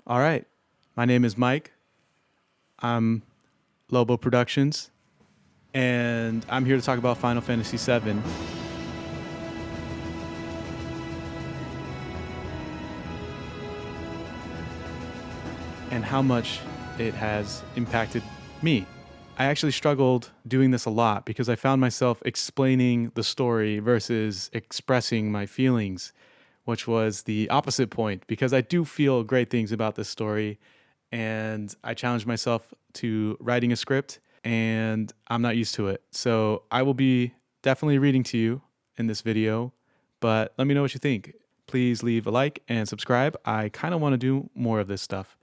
All right. My name is Mike. I'm Lobo Productions, and I'm here to talk about Final Fantasy VII. And how much it has impacted me. I actually struggled doing this a lot because I found myself explaining the story versus expressing my feelings, which was the opposite point because I do feel great things about this story and I challenged myself to writing a script and I'm not used to it. So I will be definitely reading to you in this video, but let me know what you think. Please leave a like and subscribe. I kind of want to do more of this stuff.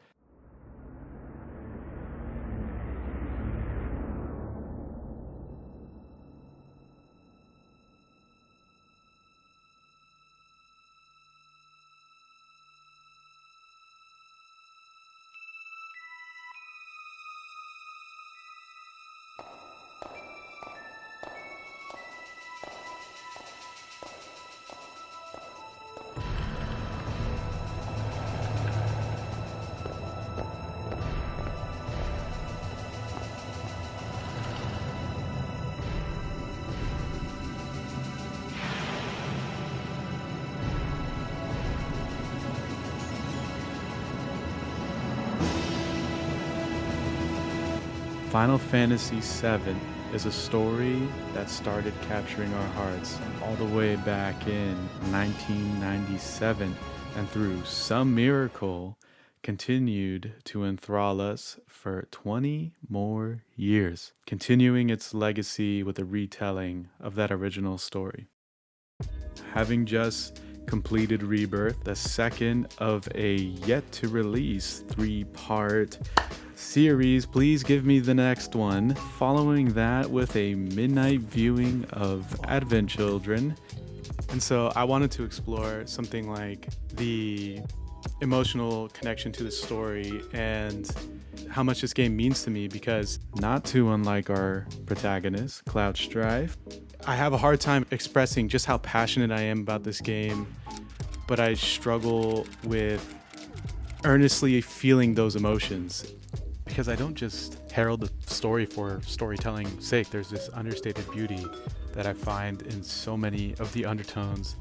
Final Fantasy VII is a story that started capturing our hearts all the way back in 1997 and through some miracle continued to enthrall us for 20 more years, continuing its legacy with a retelling of that original story. Having just completed Rebirth, the second of a yet to release 3-part series, please give me the next one. Following that with a midnight viewing of Advent Children. And so I wanted to explore something like the emotional connection to the story and how much this game means to me, because not too unlike our protagonist, Cloud Strife, I have a hard time expressing just how passionate I am about this game, but I struggle with earnestly feeling those emotions because I don't just herald the story for storytelling's sake. There's this understated beauty that I find in so many of the undertones.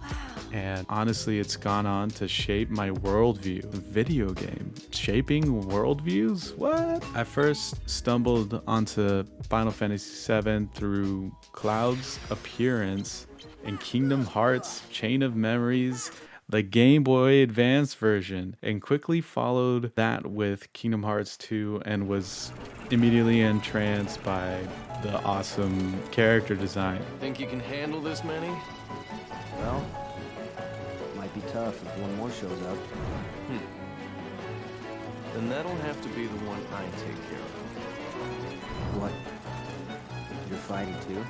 And honestly, it's gone on to shape my worldview. A video game shaping worldviews? What? I first stumbled onto Final Fantasy VII through Cloud's appearance in Kingdom Hearts Chain of Memories, the Game Boy Advance version, and quickly followed that with Kingdom Hearts 2 and was immediately entranced by the awesome character design. Think you can handle this many? Well, might be tough if one more shows up. Then that'll have to be the one I take care of. What? You're fighting too?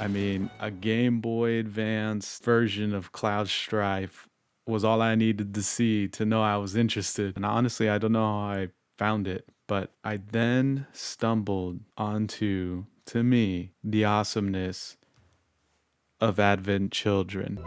I mean, a Game Boy Advance version of Cloud Strife was all I needed to see to know I was interested. And honestly, I don't know how I found it, but I then stumbled onto, to me, the awesomeness of Advent Children.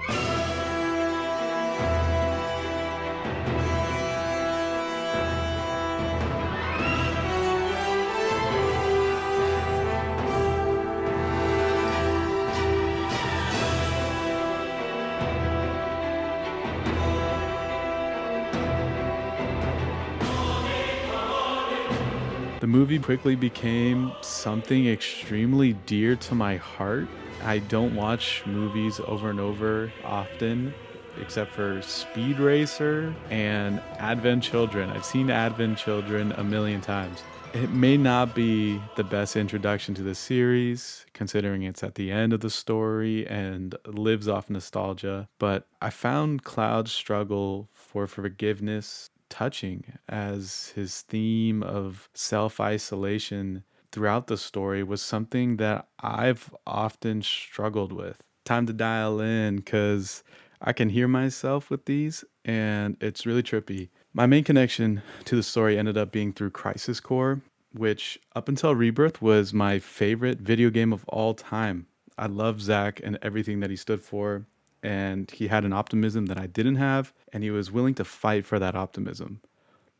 The movie quickly became something extremely dear to my heart. I don't watch movies over and over often, except for Speed Racer and Advent Children. I've seen Advent Children a million times. It may not be the best introduction to the series, considering it's at the end of the story and lives off nostalgia, but I found Cloud's struggle for forgiveness touching, as his theme of self-isolation throughout the story was something that I've often struggled with. Time to dial in because I can hear myself with these and it's really trippy. My main connection to the story ended up being through Crisis Core, which up until Rebirth was my favorite video game of all time. I love Zack and everything that he stood for. and he had an optimism that I didn't have, and he was willing to fight for that optimism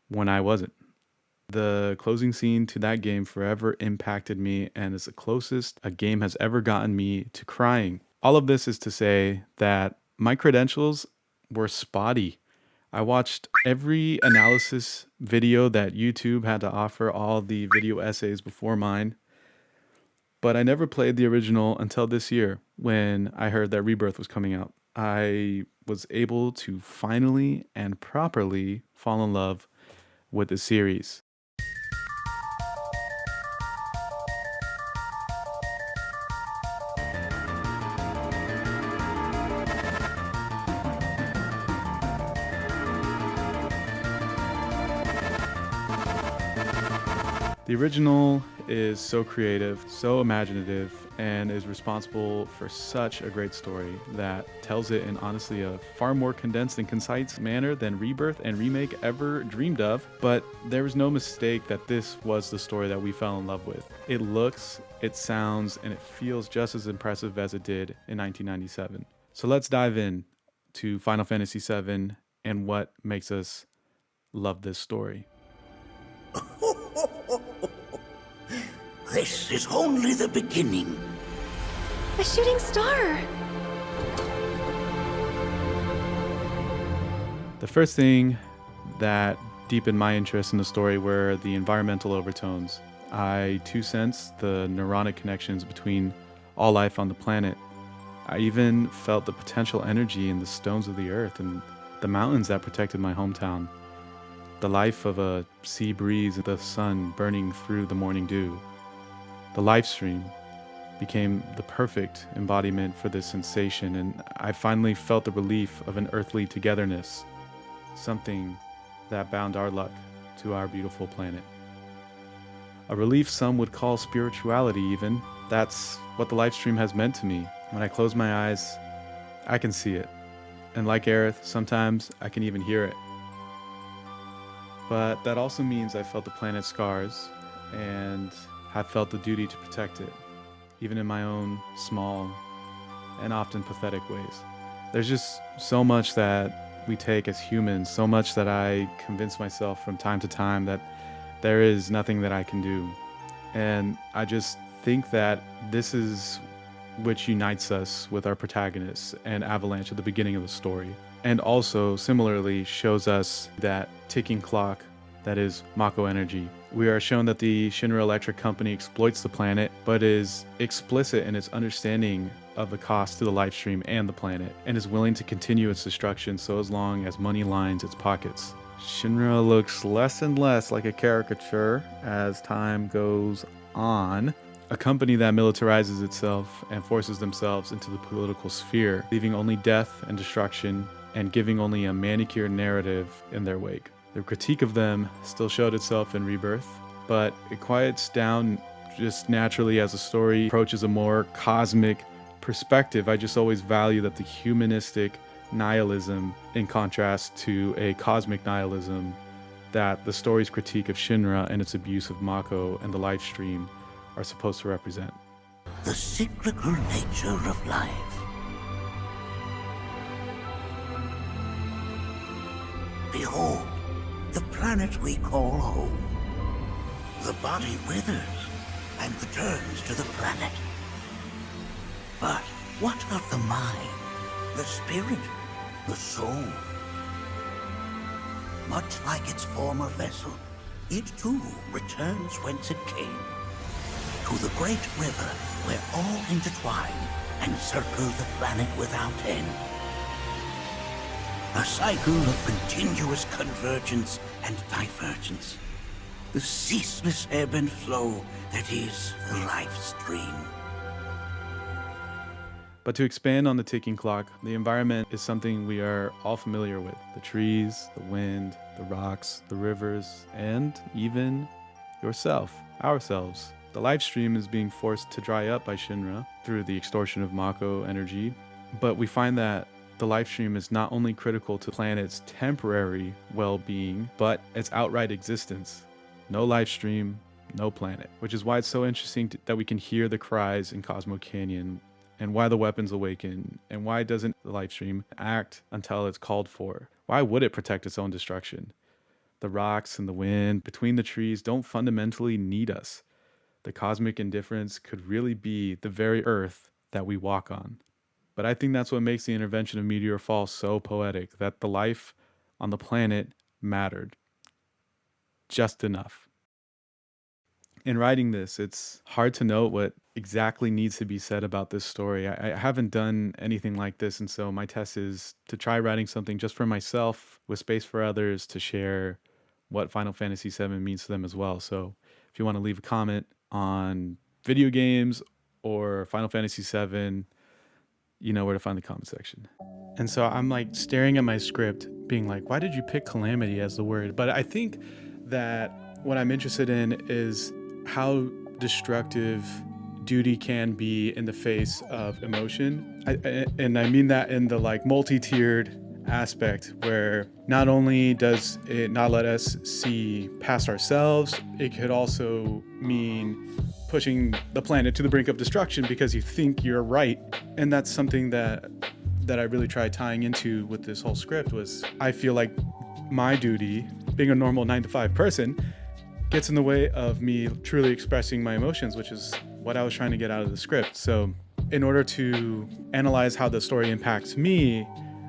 when I wasn't. The closing scene to that game forever impacted me and is the closest a game has ever gotten me to crying. All of this is to say that my credentials were spotty. I watched every analysis video that YouTube had to offer, all the video essays before mine, but I never played the original until this year when I heard that Rebirth was coming out. I was able to finally and properly fall in love with the series. The original is so creative, so imaginative, and is responsible for such a great story that tells it in honestly a far more condensed and concise manner than Rebirth and Remake ever dreamed of. But there was no mistake that this was the story that we fell in love with. It looks, it sounds, and it feels just as impressive as it did in 1997. So let's dive in to Final Fantasy VII and what makes us love this story. This is only the beginning. A shooting star! The first thing that deepened my interest in the story were the environmental overtones. I too sensed the neuronic connections between all life on the planet. I even felt the potential energy in the stones of the earth and the mountains that protected my hometown. The life of a sea breeze and the sun burning through the morning dew. The live stream became the perfect embodiment for this sensation, and I finally felt the relief of an earthly togetherness, something that bound our luck to our beautiful planet. A relief some would call spirituality even. That's what the live stream has meant to me. When I close my eyes, I can see it. And like Aerith, sometimes I can even hear it. But that also means I felt the planet's scars and have felt the duty to protect it, even in my own small and often pathetic ways. There's just so much that we take as humans, so much that I convince myself from time to time that there is nothing that I can do. And I just think that this is which unites us with our protagonists and Avalanche at the beginning of the story. And also, similarly, shows us that ticking clock that is Mako energy. We are shown that the Shinra Electric Company exploits the planet, but is explicit in its understanding of the cost to the live stream and the planet, and is willing to continue its destruction so as long as money lines its pockets. Shinra looks less and less like a caricature as time goes on. A company that militarizes itself and forces themselves into the political sphere, leaving only death and destruction and giving only a manicured narrative in their wake. The critique of them still showed itself in Rebirth, but it quiets down just naturally as the story approaches a more cosmic perspective. I just always value that the humanistic nihilism in contrast to a cosmic nihilism that the story's critique of Shinra and its abuse of Mako and the live stream are supposed to represent. The cyclical nature of life. Behold, the planet we call home. The body withers and returns to the planet. But what of the mind, the spirit, the soul? Much like its former vessel, it too returns whence it came. To the great river where all intertwine and circle the planet without end. A cycle of continuous convergence and divergence. The ceaseless ebb and flow that is the life stream. But to expand on the ticking clock, the environment is something we are all familiar with. The trees, the wind, the rocks, the rivers, and even yourself, ourselves. The live stream is being forced to dry up by Shinra through the extortion of Mako energy, but we find that the live stream is not only critical to the planet's temporary well-being, but its outright existence. No live stream, no planet. Which is why it's so interesting that we can hear the cries in Cosmo Canyon and why the weapons awaken, and why doesn't the life stream act until it's called for? Why would it protect its own destruction? The rocks and the wind between the trees don't fundamentally need us. The cosmic indifference could really be the very earth that we walk on. But I think that's what makes the intervention of Meteor Fall so poetic, that the life on the planet mattered just enough. In writing this, it's hard to know what exactly needs to be said about this story. I haven't done anything like this, and so my test is to try writing something just for myself with space for others to share what Final Fantasy VII means to them as well. So if you want to leave a comment on video games or Final Fantasy VII, you know where to find the comment section. And so I'm like staring at my script being like, why did you pick calamity as the word? But I think that what I'm interested in is how destructive duty can be in the face of emotion. And I mean that in the like multi-tiered aspect, where not only does it not let us see past ourselves, it could also mean pushing the planet to the brink of destruction because you think you're right. And that's something that I really tried tying into with this whole script. Was I feel like my duty, being a normal 9-to-5 person, gets in the way of me truly expressing my emotions, which is what I was trying to get out of the script. So in order to analyze how the story impacts me,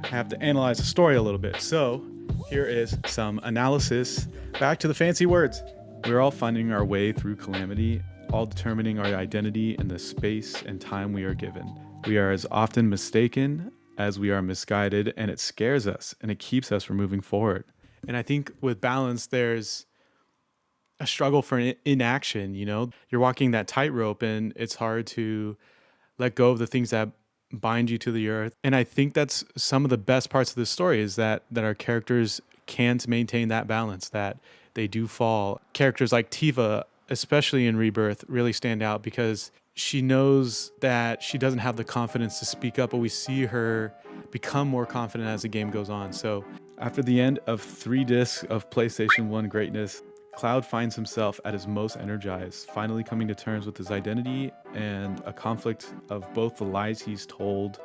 I have to analyze the story a little bit. So here is some analysis. Back to the fancy words. We're all finding our way through calamity, all determining our identity in the space and time we are given. We are as often mistaken as we are misguided, and it scares us and it keeps us from moving forward. And I think with balance, there's a struggle for inaction. You know, you're walking that tightrope and it's hard to let go of the things that bind you to the earth. And I think that's some of the best parts of this story, is that our characters can't maintain that balance, that they do fall. Characters like Tifa, especially in Rebirth, really stand out because she knows that she doesn't have the confidence to speak up, but we see her become more confident as the game goes on. So after the end of 3 discs of PlayStation 1 greatness, Cloud finds himself at his most energized, finally coming to terms with his identity and a conflict of both the lies he's told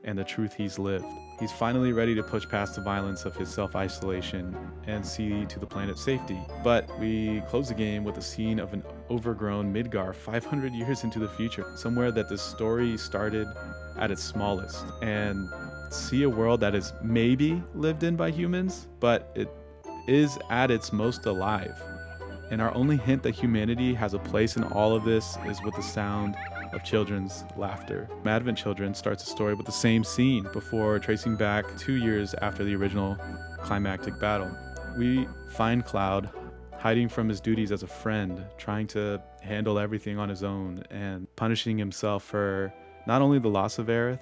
and the truth he's lived. He's finally ready to push past the violence of his self-isolation and see to the planet's safety. But we close the game with a scene of an overgrown Midgar 500 years into the future, somewhere that the story started at its smallest, and see a world that is maybe lived in by humans, but it is at its most alive. And our only hint that humanity has a place in all of this is with the sound of children's laughter. Advent Children starts the story with the same scene before tracing back 2 years after the original climactic battle. We find Cloud hiding from his duties as a friend, trying to handle everything on his own and punishing himself for not only the loss of Aerith,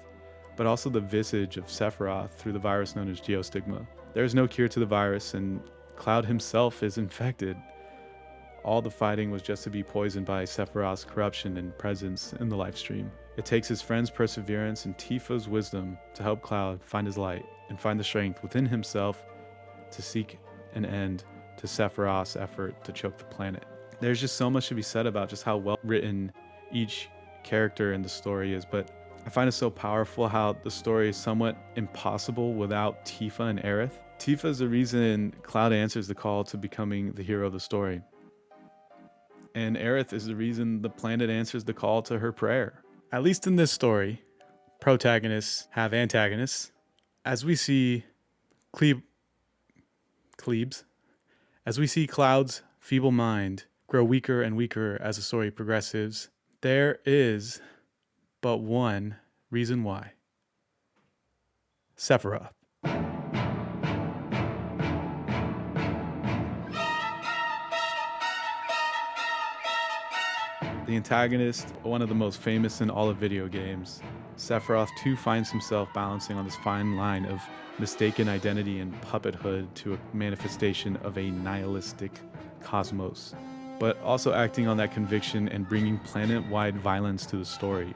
but also the visage of Sephiroth through the virus known as Geostigma. There is no cure to the virus, and Cloud himself is infected. All the fighting was just to be poisoned by Sephiroth's corruption and presence in the life stream. It takes his friend's perseverance and Tifa's wisdom to help Cloud find his light and find the strength within himself to seek an end to Sephiroth's effort to choke the planet. There's just so much to be said about just how well written each character in the story is, but I find it so powerful how the story is somewhat impossible without Tifa and Aerith. Tifa is the reason Cloud answers the call to becoming the hero of the story. And Aerith is the reason the planet answers the call to her prayer. At least in this story, protagonists have antagonists. As we see as we see Cloud's feeble mind grow weaker and weaker as the story progresses, there is but one reason why. Sephiroth. The antagonist, one of the most famous in all of video games, Sephiroth too finds himself balancing on this fine line of mistaken identity and puppethood to a manifestation of a nihilistic cosmos, but also acting on that conviction and bringing planet-wide violence to the story.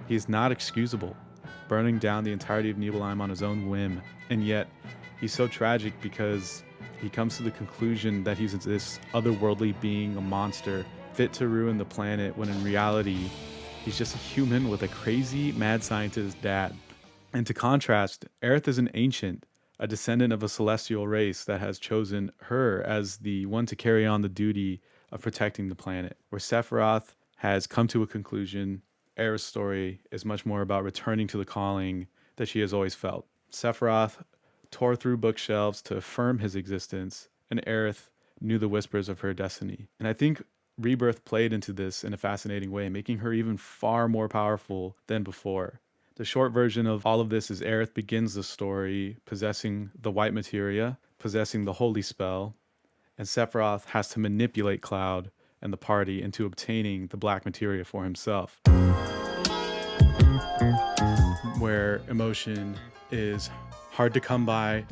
He is not excusable, burning down the entirety of Nibelheim on his own whim, and yet he's so tragic because he comes to the conclusion that he's this otherworldly being, a monster, fit to ruin the planet, when in reality, He's just a human with a crazy mad scientist dad. And to contrast, Aerith is an ancient, a descendant of a celestial race that has chosen her as the one to carry on the duty of protecting the planet. Where Sephiroth has come to a conclusion, Aerith's story is much more about returning to the calling that she has always felt. Sephiroth tore through bookshelves to affirm his existence, and Aerith knew the whispers of her destiny. And I think Rebirth played into this in a fascinating way, making her even far more powerful than before. The short version of all of this is Aerith begins the story possessing the white materia, possessing the holy spell, and Sephiroth has to manipulate Cloud and the party into obtaining the black materia for himself. Where emotion is hard to come by,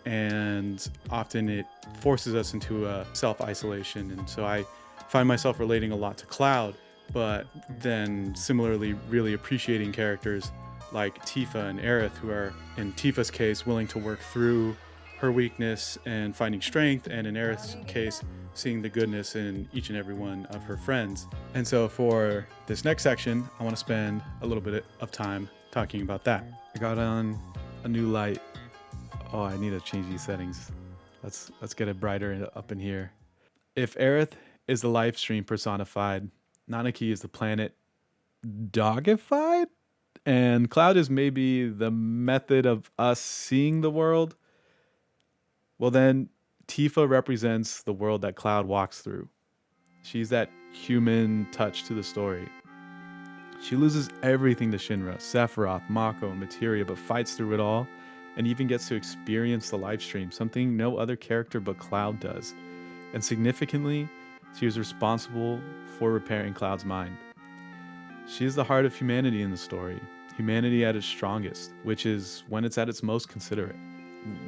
and often it forces us into a self-isolation. And so I find myself relating a lot to Cloud, but then similarly really appreciating characters like Tifa and Aerith, who are, in Tifa's case, willing to work through her weakness and finding strength, and in Aerith's case, seeing the goodness in each and every one of her friends. And so for this next section, I want to spend a little bit of time talking about that. I got on a new light. Oh, I need to change these settings. Let's get it brighter up in here. If Aerith is the live stream personified, Nanaki is the planet dogified, and Cloud is maybe the method of us seeing the world, well then Tifa represents the world that Cloud walks through. She's that human touch to the story. She loses everything to Shinra, Sephiroth, Mako, and Materia, but fights through it all and even gets to experience the live stream, something no other character but Cloud does. And significantly, she is responsible for repairing Cloud's mind. She is the heart of humanity in the story, humanity at its strongest, which is when it's at its most considerate.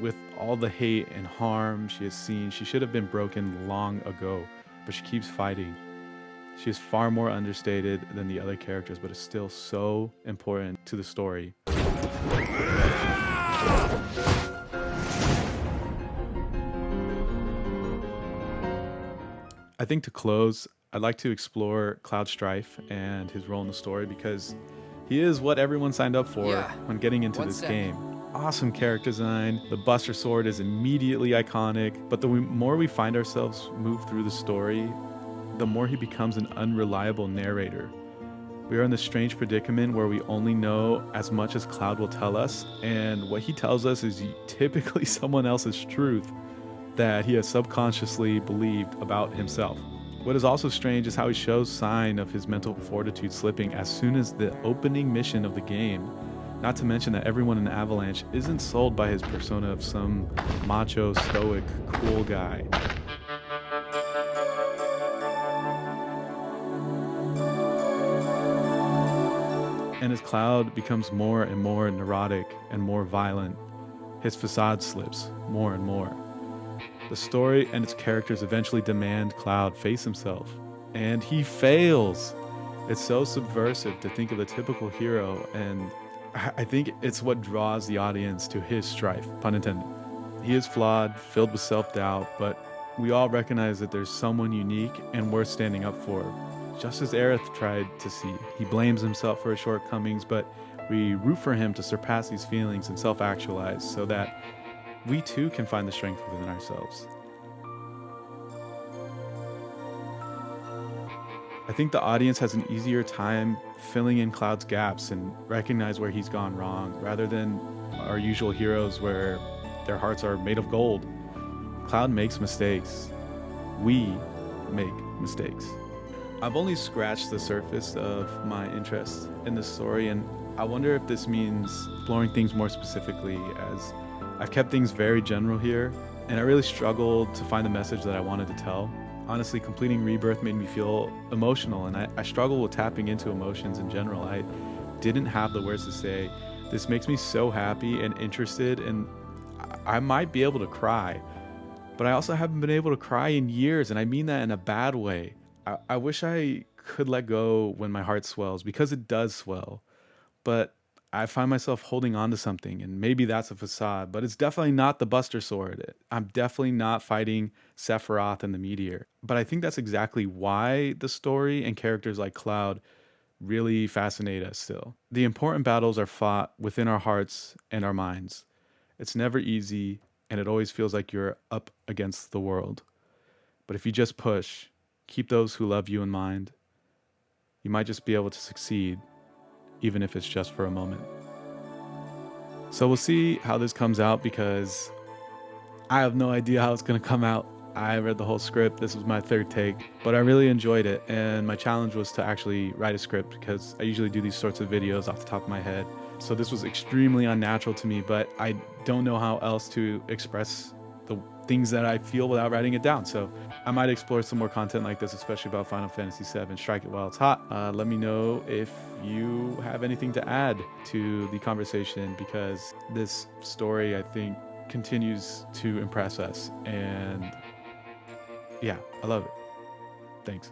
With all the hate and harm she has seen, she should have been broken long ago, but she keeps fighting. She is far more understated than the other characters, but is still so important to the story. I think to close, I'd like to explore Cloud Strife and his role in the story, because he is what everyone signed up for when getting into this game. Awesome character design, the Buster Sword is immediately iconic, but the more we find ourselves move through the story, the more he becomes an unreliable narrator. We are in this strange predicament where we only know as much as Cloud will tell us, and what he tells us is typically someone else's truth that he has subconsciously believed about himself. What is also strange is how he shows sign of his mental fortitude slipping as soon as the opening mission of the game. Not to mention that everyone in Avalanche isn't sold by his persona of some macho, stoic, cool guy. And as Cloud becomes more and more neurotic and more violent, his facade slips more and more. The story and its characters eventually demand Cloud face himself, and he fails. It's so subversive to think of the typical hero, and I think it's what draws the audience to his strife, pun intended. He is flawed, filled with self-doubt, but we all recognize that there's someone unique and worth standing up for, just as Aerith tried to see. He blames himself for his shortcomings, but we root for him to surpass these feelings and self-actualize so that we too can find the strength within ourselves. I think the audience has an easier time filling in Cloud's gaps and recognize where he's gone wrong, rather than our usual heroes where their hearts are made of gold. Cloud makes mistakes. We make mistakes. I've only scratched the surface of my interest in this story, and I wonder if this means exploring things more specifically, as I've kept things very general here, and I really struggled to find the message that I wanted to tell. Honestly, completing Rebirth made me feel emotional, and I struggle with tapping into emotions in general. I didn't have the words to say. This makes me so happy and interested, and I might be able to cry, but I also haven't been able to cry in years, and I mean that in a bad way. I wish I could let go when my heart swells, because it does swell, but I find myself holding on to something, and maybe that's a facade, but it's definitely not the Buster Sword. I'm definitely not fighting Sephiroth and the Meteor. But I think that's exactly why the story and characters like Cloud really fascinate us still. The important battles are fought within our hearts and our minds. It's never easy, and it always feels like you're up against the world. But if you just push, keep those who love you in mind, you might just be able to succeed, even if it's just for a moment. So we'll see how this comes out, because I have no idea how it's going to come out. I read the whole script. This was my third take, but I really enjoyed it. And my challenge was to actually write a script, because I usually do these sorts of videos off the top of my head. So this was extremely unnatural to me, but I don't know how else to express the things that I feel without writing it down. So I might explore some more content like this, especially about Final Fantasy VII. Strike it while it's hot. Let me know if you have anything to add to the conversation, because this story, I think, continues to impress us. And yeah, I love it. Thanks.